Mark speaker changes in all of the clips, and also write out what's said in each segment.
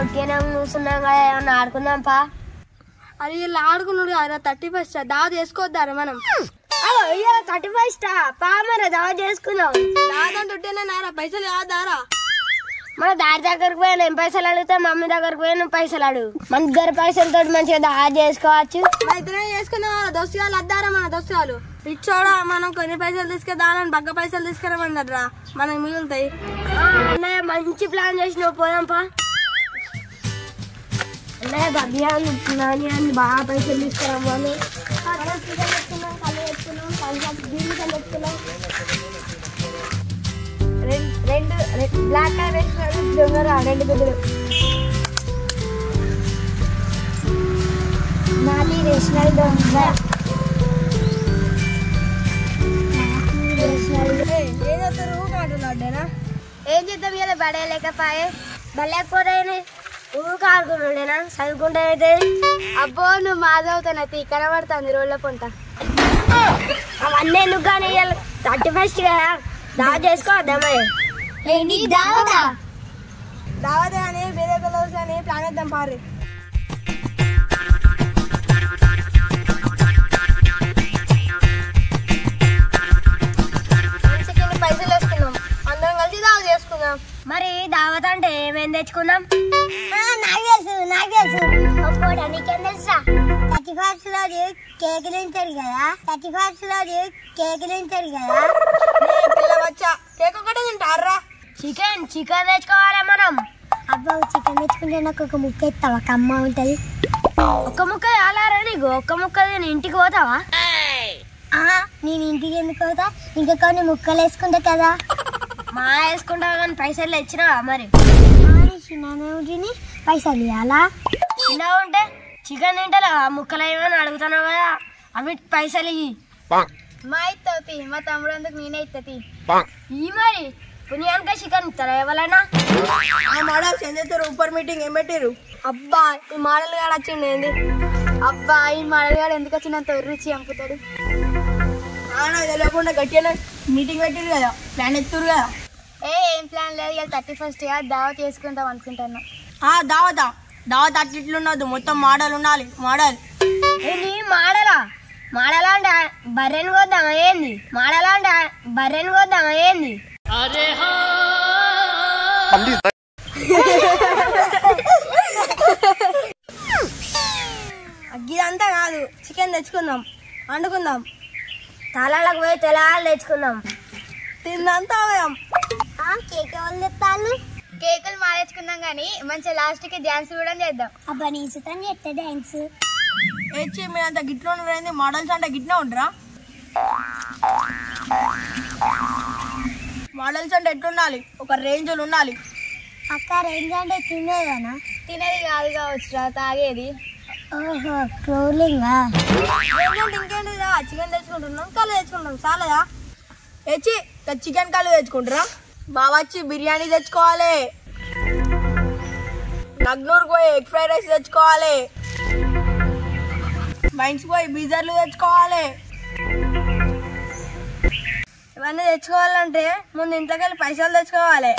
Speaker 1: ఓకేనా కూర్చున్నాం కదా ఏమన్నా ఆడుకుందాం పా.
Speaker 2: అది ఇలా ఆడుకున్నాడు కదా 31st దావా చేసుకోవద్దారా మనం.
Speaker 1: 31st పా మరి దావా చేసుకుందాం.
Speaker 2: దాదంటే నారా పైసలు కాదారా.
Speaker 1: మన డాడీ దగ్గరకు పోయి నేను పైసలు అడుగుతా, మమ్మీ దగ్గరకు పోయి నువ్వు పైసలు అడుగు. మన దగ్గర పైసలతో మంచిగా దావా చేసుకోవచ్చు.
Speaker 2: ఇద్దరే చేసుకున్నాం. దోస్తుగాలు వద్దారా మన దోస్తుగాలు. పిచ్చోడా మనం కొన్ని పైసలు తీసుకెళ్దామని బగ్గ పైసలు తీసుకురామన్నారా మనకి మిగులుతాయి.
Speaker 1: అన్నయ్య మంచి ప్లాన్ చేసినావు పోదాం పా. అన్నయ్య బబ్బియాని అని బాగా పైసలు తీసుకురావాలి. రెండు బ్లాక్ కలర్ వేసినాడు దొంగరా 2 గుడ్లు. నాది వేసినాడు దొంగ. ఏం చేద్దాం ఇలా పడేయలేకపోయే బలేకపోతే ఊరికి ఆడుకుంటుండేనా చదువుకుంటే అయితే.
Speaker 2: అబ్బో నువ్వు మాదవుతానతి కనబడుతుంది రోడ్ల పొంట.
Speaker 1: అవన్నీ ఎందుకు కానీ 31st కదా దావా చేసుకోవద్దామా.
Speaker 2: దావా అని వేరే కలర్స్ అని ప్లాన్ వేద్దాం పారి. పైసలు వేసుకుందాం అందరం కలిసి దావా చేసుకుందాం.
Speaker 1: మరి దావత్ అంటే ఏమేం తెచ్చుకుందాం?
Speaker 3: నాకు తెలుసు నీకేం తెలుసా? 31st రోజు కేకులు తింటారు కదా. 31st రోజు కేకులు తింటారు కదా.
Speaker 2: పిల్లవచ్చా కేక్ ఒకటే తింటారా?
Speaker 1: చికెన్ తెచ్చుకోవాలి మనం.
Speaker 3: అబ్బా చికెన్ తెచ్చుకుంటే నాకు ఒక ముక్క ఇస్తావా? కమ్మ ఉంటది.
Speaker 1: ఒక్క ముక్క చాలారా నీకు? ఒక్క ముక్క నేను ఇంటికి పోతావా?
Speaker 3: నేను ఇంటికి ఎందుకు పోతా? ఇంకా కొన్ని ముక్కలు వేసుకుంటా కదా.
Speaker 1: మా వేసుకుంటావు కానీ పైసలు తెచ్చినావా మరి?
Speaker 3: చిన్న పైసలు ఇవ్వాలా?
Speaker 1: చిన్నగా ఉంటే చికెన్ తింటా ముక్కలు ఏమని అడుగుతున్నావు కదా, అవి పైసలు ఇవి.
Speaker 2: మా ఇత్తవుతి మా తమ్ముడు అందుకు నేనే ఇత్తతి.
Speaker 1: ఈ మరి పుణ్యానిక చికెన్ ఇస్తారా ఎవరైనా?
Speaker 2: ఆ మోడల్ చెందుతారు సూపర్ మీటింగ్ ఏం పెట్టారు? అబ్బా ఈ మోడల్ గాడు వచ్చింది ఏంది? అబ్బా ఈ మోడల్ గాడు ఎందుకు వచ్చినంత రుచి చంపుతాడు. తెలియకుండా గట్టిగా మీటింగ్ పెట్టారు కదా, ప్లాన్ ఎత్తురు కదా. ఏం ప్లాన్ లేదు, ఇలా 31st దావత్ చేసుకుంటాం అనుకుంటున్నా. దావత్ అట్లున్నది మొత్తం మోడల్ ఉండాలి. మోడల్
Speaker 1: మాడలా అంటే బర్రెని కోద్దామా ఏంది? మాడలా అంటే బర్రెని కోద్దామా ఏంది?
Speaker 2: ఇదంతా కాదు, చికెన్ తెచ్చుకుందాం వండుకుందాం.
Speaker 1: తలాలకు పోయి తెలాలు తెచ్చుకుందాం.
Speaker 2: తిందంతా
Speaker 3: కేక్ ఎవరు తెస్తాను?
Speaker 2: కేకులు మా తెచ్చుకుందాం కానీ మంచిగా లాస్ట్ కి డాన్స్ కూడా చేద్దాం.
Speaker 3: అబ్బా నేను సుతం చేస్తా డాన్స్.
Speaker 2: మీరు అంత గిట్లో ఉండే మోడల్స్ అంటే గిట్నే ఉండరా? మోడల్స్ అంటే ఎట్లుండాలి? ఒక రేంజ్లు ఉండాలి.
Speaker 3: అక్క రేంజ్ అంటే తినేదేనా?
Speaker 2: తినేది కాదు కావచ్చు, తాగేది.
Speaker 3: ఓహో ట్రోలింగా?
Speaker 2: ఇంకేంటి చికెన్ తెచ్చుకుంటున్నాం, కళ్ళు తెచ్చుకుంటాం చాలదా? చికెన్ కళ్ళు తెచ్చుకుంటారా? బావచ్చి బిర్యానీ తెచ్చుకోవాలి. నగ్నూరుకు పోయి ఎగ్ ఫ్రైడ్ రైస్ తెచ్చుకోవాలి. మైన్స్ పోయి బీజర్లు తెచ్చుకోవాలి. ఇవన్నీ తెచ్చుకోవాలంటే ముందు ఇంట్లోకి పైసలు తెచ్చుకోవాలి.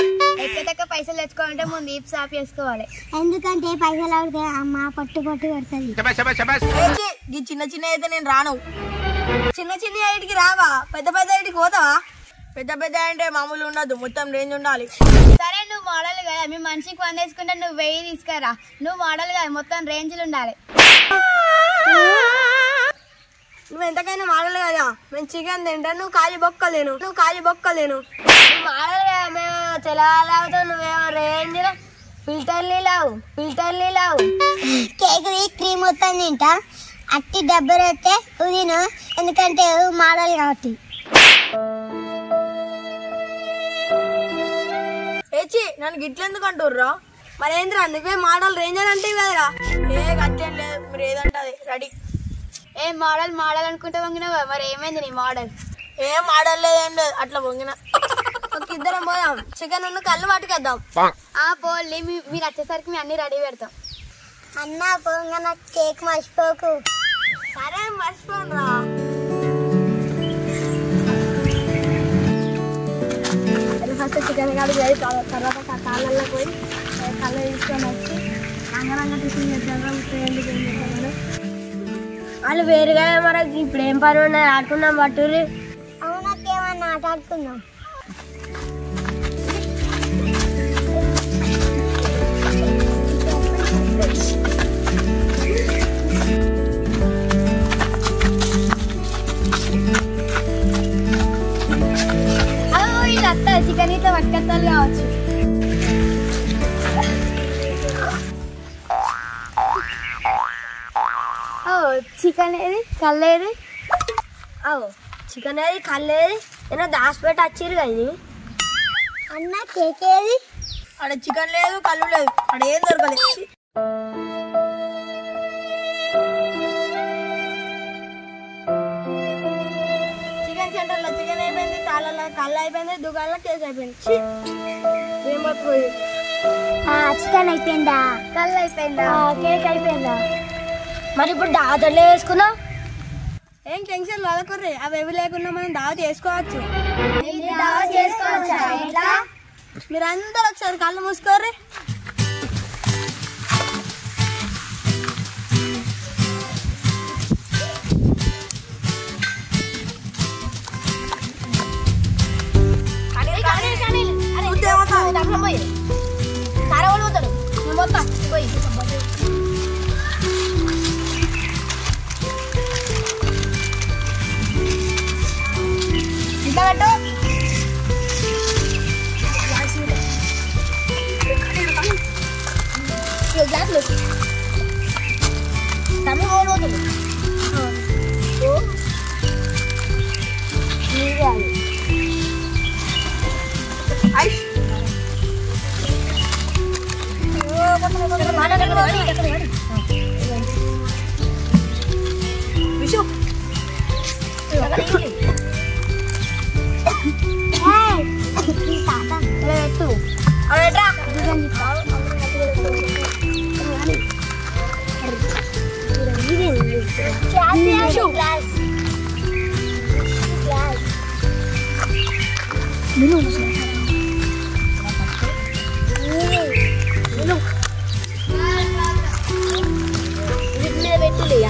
Speaker 2: ఎక్కడెక్క పైసలు తెచ్చుకోవాలంటే ముందు ఈప్ సాప్ చేసుకోవాలి.
Speaker 3: ఎందుకంటే పైసలు ఆడితే అమ్మ పట్టు కొడుతుంది.
Speaker 2: ఈ చిన్న చిన్న అయితే నేను రాను. చిన్న చిన్న ఐటికి రావా? పెద్ద పెద్ద ఐటికి పోతావా? పెద్ద పెద్ద అంటే మామూలు ఉండదు, మొత్తం రేంజ్ ఉండాలి. సరే నువ్వు మోడల్ కదా, మీ మనిషికి 100 తీసుకుంటే నువ్వు 1000 తీసుకురా. నువ్వు మోడల్ కదా, మొత్తం రేంజ్లు ఉండాలి. నువ్వు ఎంతకైనా మోడల్ కదా, మేము చికెన్ తింటా, నువ్వు కాలి బొక్కలేను.
Speaker 1: మోడల్ కదా, మేము తెలాలవుతాం, నువ్వేమో రేంజ్ ఫిల్టర్లీ లావు.
Speaker 3: కేక్ క్రీమ్ మొత్తం తింటా, అట్టి డబ్బర్ అయితే ఉదిను, ఎందుకంటే మోడల్ కాబట్టి.
Speaker 2: నన్ను గిట్లెందుకు అంటుర్రా? మరేంద్రా నువ్వే మోడల్ రేంజ్ అని అంటే కదరా? గట్టేం లేదు, మీరు ఏదంటే అది రెడీ. ఏ మోడల్ అనుకుంటే వంగినావా? మరి ఏమైంది నీ మోడల్? ఏం మోడల్ లేదేం లేదు, అట్లా వంగిన. ఒక ఇద్దరం పోదాం, చికెన్ ఉన్న కళ్ళు పట్టుకేద్దాం. పోలీ మీరు వచ్చేసరికి మేము అన్ని రెడీ పెడతాం.
Speaker 3: అన్న పోగా నాకు కేక్ మర్చిపోకు.
Speaker 2: సరే మర్చిపోనురా. ఫస్ట్ చికెన్ కాదు, తర్వాత కాళ్ళల్లో పోయి కళ్ళు తీసుకొని వచ్చి
Speaker 1: వాళ్ళు వేరుగా మరి ఇప్పుడు ఏం పని ఉన్నది ఆడుకున్నాం పట్టుర్రి.
Speaker 3: అవునాకేమన్నా ఆట ఆడుకుందాం.
Speaker 2: అత్త చికెన్ ఇట్లా పట్టుకెత్తాలి కావచ్చు. చికెన్ ఏది కల్లేది?
Speaker 1: అవు చికెన్ ఏది కల్లేది ఏదో దాచిపెట్టి వచ్చిర్రు కానీ
Speaker 3: అన్న కేకేది?
Speaker 2: అక్కడ చికెన్ లేదు, కళ్ళు లేదు, అక్కడ ఏం దొరకలేదు. చికెన్ సెంటర్లో చికెన్ అయిపోయింది, తాళ్ళలో కళ్ళు అయిపోయింది, దుకాణంలో కేక్ అయిపోయింది. ఏం పట్టుకోదు.
Speaker 3: చికెన్ అయిపోయిందా?
Speaker 2: కళ్ళు అయిపోయిందా?
Speaker 3: కేక్ అయిపోయిందా?
Speaker 1: మరి ఇప్పుడు దాతలే వేసుకున్నాం.
Speaker 2: ఏం టెన్షన్ వదలకుర్రి, అవి ఏవి లేకుండా మనం దావ చేసుకోవచ్చు. మీరు అందరూ ఒకసారి కళ్ళు మూసుకోర్రి.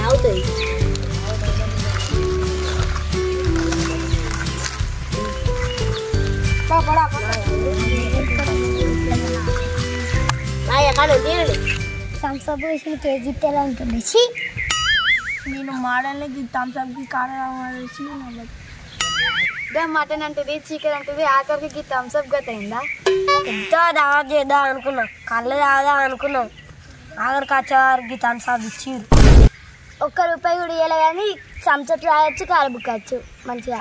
Speaker 1: అవుతుంది
Speaker 3: థమ్స్అప్ వేసిన కేజీ ఎలా ఉంటుంది?
Speaker 2: నేను మోడల్ని థమ్స్అప్కి కారణం మటన్ అంటుంది, చికెన్ అంటుంది, ఆఖరికి థమ్స్అప్ గత అయిందా?
Speaker 1: ఎంతో దావా చేద్దాం అనుకున్నాం, కళ్ళు తాగుదాం అనుకున్నాం, ఆఖరికి వచ్చేవారికి థమ్స్అప్ ఇచ్చిర్రు.
Speaker 3: ₹1 కూడా ఇవ్వాలి కానీ థమ్స్అప్ రాయొచ్చు, కారు బుక్కచ్చు మంచిగా.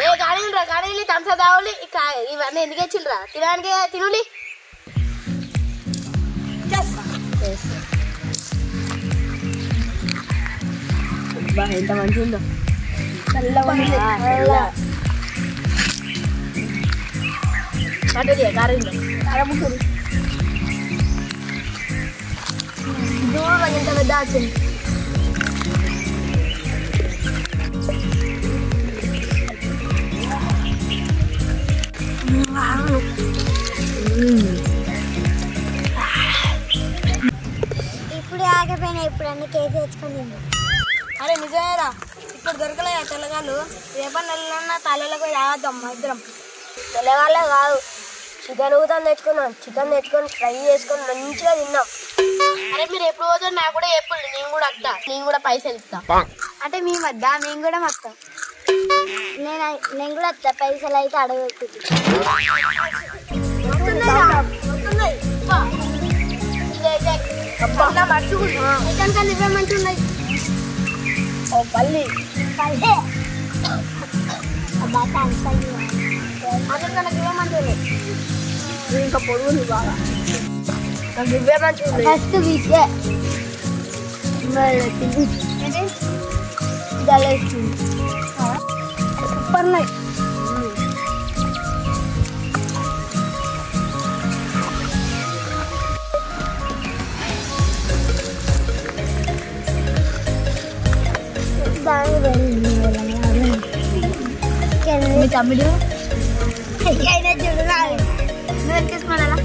Speaker 2: ఏ కానీరా కానీ థమ్స్అప్ తావాలి, ఇవన్నీ ఎందుకు వచ్చిండ్రా? తినడానికి తినులి.
Speaker 1: ఎంత మంచిగా ఉందో.
Speaker 2: ఎంత పెద్ద వచ్చింది.
Speaker 3: ఇప్పుడు ఆగపోయినా ఇప్పుడు అన్ని కేక్ తెచ్చుకొని.
Speaker 2: అరే నిజమేరా, ఇప్పుడు దొరకలేదా తెల్లగాళ్ళు? రేపటి నెలలన్నా తల్లలో పోయి తాగద్దాం ఇద్దరం.
Speaker 1: తెల్లవాళ్ళే కాదు, చికెన్ ఊతం తెచ్చుకున్నాం, చికెన్ తెచ్చుకొని ఫ్రై చేసుకొని మంచిగా తిన్నాం.
Speaker 2: అరే మీరు ఎప్పుడు పోతారు నాకు కూడా చెప్పండి, నేను కూడా వస్తా, నేను కూడా పైసలు ఇస్తా. అంటే మేము వద్దా? మేము కూడా వస్తాం.
Speaker 3: నేను కూడా వస్తా, పైసలు అయితే అడగొచ్చు.
Speaker 2: చికెన్ కన్నా ఇవే మంచిగా ఉన్నాయి.
Speaker 1: పల్లి
Speaker 3: పల్లె
Speaker 2: అందరికన్నా ఇవే మంచిగా ఉన్నాయి.
Speaker 1: ఇంకా పొడుగుంది బాగా, నాకు ఇవే మంచిగా ఉన్నాయి.
Speaker 3: ఫస్ట్ విషయ
Speaker 2: సూపర్ ఉన్నాయి.
Speaker 3: దాని
Speaker 2: మీ తమ్ముడు
Speaker 3: అయినా చూడాలి.
Speaker 2: నువ్వు ఎక్కేసుకోవాలా?